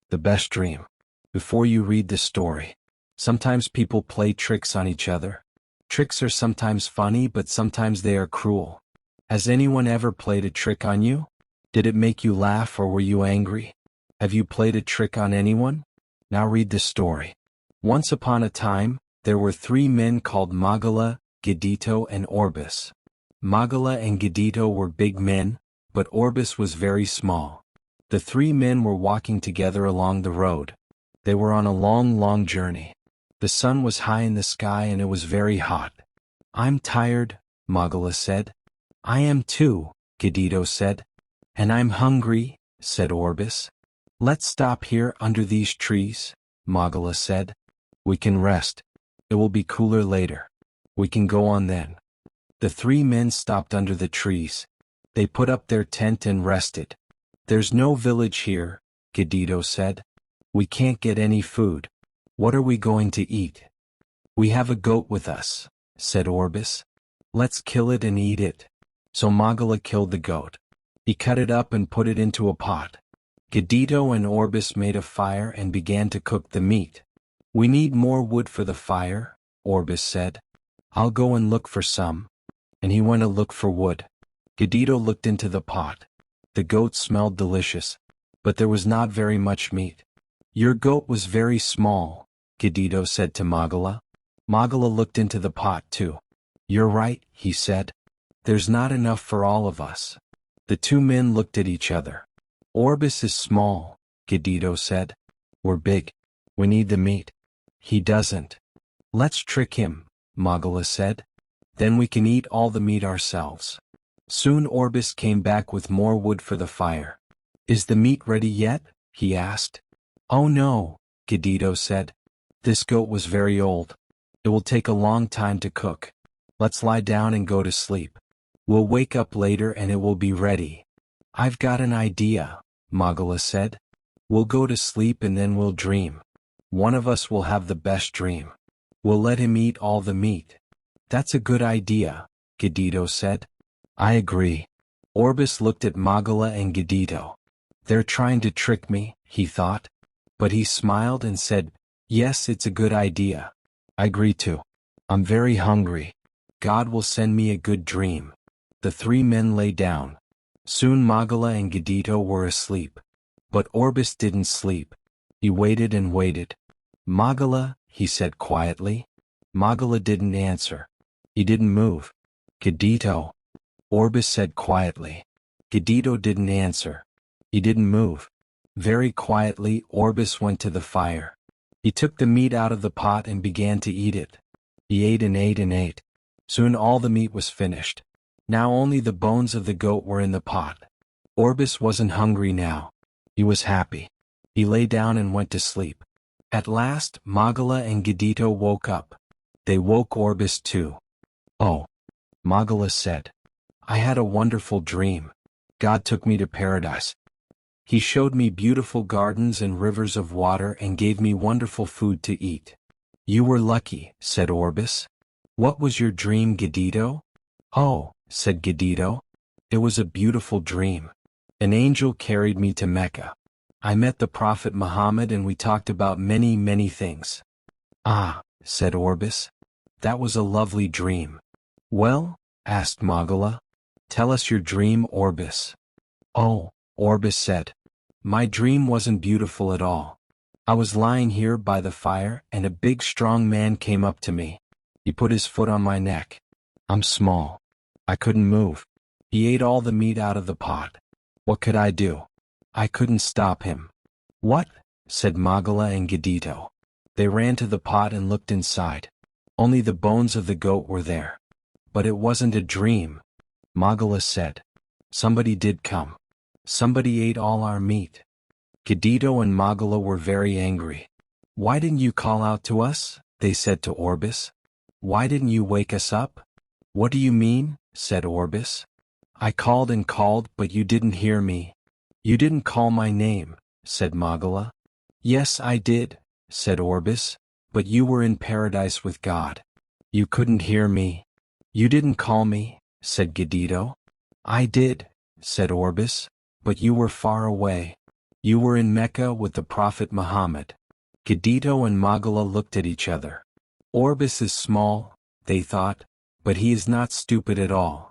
The best dream. Before you read the story, sometimes people play tricks on each other. Tricks are sometimes funny, but sometimes they are cruel. Has anyone ever played a trick on you? Did it make you laugh or were you angry? Have you played a trick on anyone? Now read the story. Once upon a time, there were 3 men called Magala, Gidito, and Orbis. Magala and Gidito were big men, but Orbis was very small. The 3 men were walking together along the road. They were on a long journey. The sun was high in the sky and it was very hot. "I'm tired," Magala said. "I am too," Gidito said. "And I'm hungry," said Orbis. "Let's stop here under these trees," Magala said. "We can rest. It will be cooler later. We can go on then." The 3 men stopped under the trees. They put up their tent and rested. "There's no village here," Gidito said. "We can't get any food. What are we going to eat?" "We have a goat with us," said Orbis. "Let's kill it and eat it." So Magala killed the goat. He cut it up and put it into a pot. Gidito and Orbis made a fire and began to cook the meat. "We need more wood for the fire," Orbis said. "I'll go and look for some." And he went to look for wood. Gidito looked into the pot. The goat smelled delicious, but there was not very much meat. "Your goat was very small," Gidito said to Magala. Magala looked into the pot too. "You're right," he said. "There's not enough for all of us." The 2 men looked at each other. "Orbis is small," Gidito said. "We're big. We need the meat. He doesn't." "Let's trick him," Magala said. "Then we can eat all the meat ourselves." Soon Orbis came back with more wood for the fire. "Is the meat ready yet?" he asked. "Oh no," Gidito said. "This goat was very old. It will take a long time to cook. Let's lie down and go to sleep. We'll wake up later and it will be ready." "I've got an idea," Magala said. "We'll go to sleep and then we'll dream. One of us will have the best dream. We'll let him eat all the meat." "That's a good idea," Gidito said. "I agree." Orbis looked at Magala and Gidito. "They're trying to trick me," he thought. But he smiled and said, "Yes, it's a good idea. I agree too. I'm very hungry. God will send me a good dream." The 3 men lay down. Soon Magala and Gidito were asleep. But Orbis didn't sleep. He waited and waited. "Magala," he said quietly. Magala didn't answer. He didn't move. "Gidito," Orbis said quietly. Gidito didn't answer. He didn't move. Very quietly, Orbis went to the fire. He took the meat out of the pot and began to eat it. He ate and ate and ate. Soon all the meat was finished. Now only the bones of the goat were in the pot. Orbis wasn't hungry now. He was happy. He lay down and went to sleep. At last, Magala and Gidito woke up. They woke Orbis too. "Oh," Magala said. "I had a wonderful dream. God took me to paradise. He showed me beautiful gardens and rivers of water and gave me wonderful food to eat." "You were lucky," said Orbis. "What was your dream, Gidito?" "Oh," said Gidito, "it was a beautiful dream. An angel carried me to Mecca. I met the Prophet Muhammad and we talked about many things." "Ah," said Orbis. "That was a lovely dream." "Well," asked Magala, "tell us your dream, Orbis." "Oh," Orbis said, "my dream wasn't beautiful at all. I was lying here by the fire and a big strong man came up to me. He put his foot on my neck. I'm small. I couldn't move. He ate all the meat out of the pot. What could I do? I couldn't stop him." "What?" said Magala and Gidito. They ran to the pot and looked inside. Only the bones of the goat were there. "But it wasn't a dream," Magala said. "Somebody did come. Somebody ate all our meat." Gidito and Magala were very angry. "Why didn't you call out to us?" they said to Orbis. "Why didn't you wake us up?" "What do you mean?" said Orbis. "I called and called, but you didn't hear me." "You didn't call my name," said Magala. "Yes, I did," said Orbis, "but you were in paradise with God. You couldn't hear me." "You didn't call me," said Gidito. "I did," said Orbis, "but you were far away." You were in Mecca with the Prophet Muhammad. Gadito and Magala looked at each other. Orbis is small, they thought, but he is not stupid at all.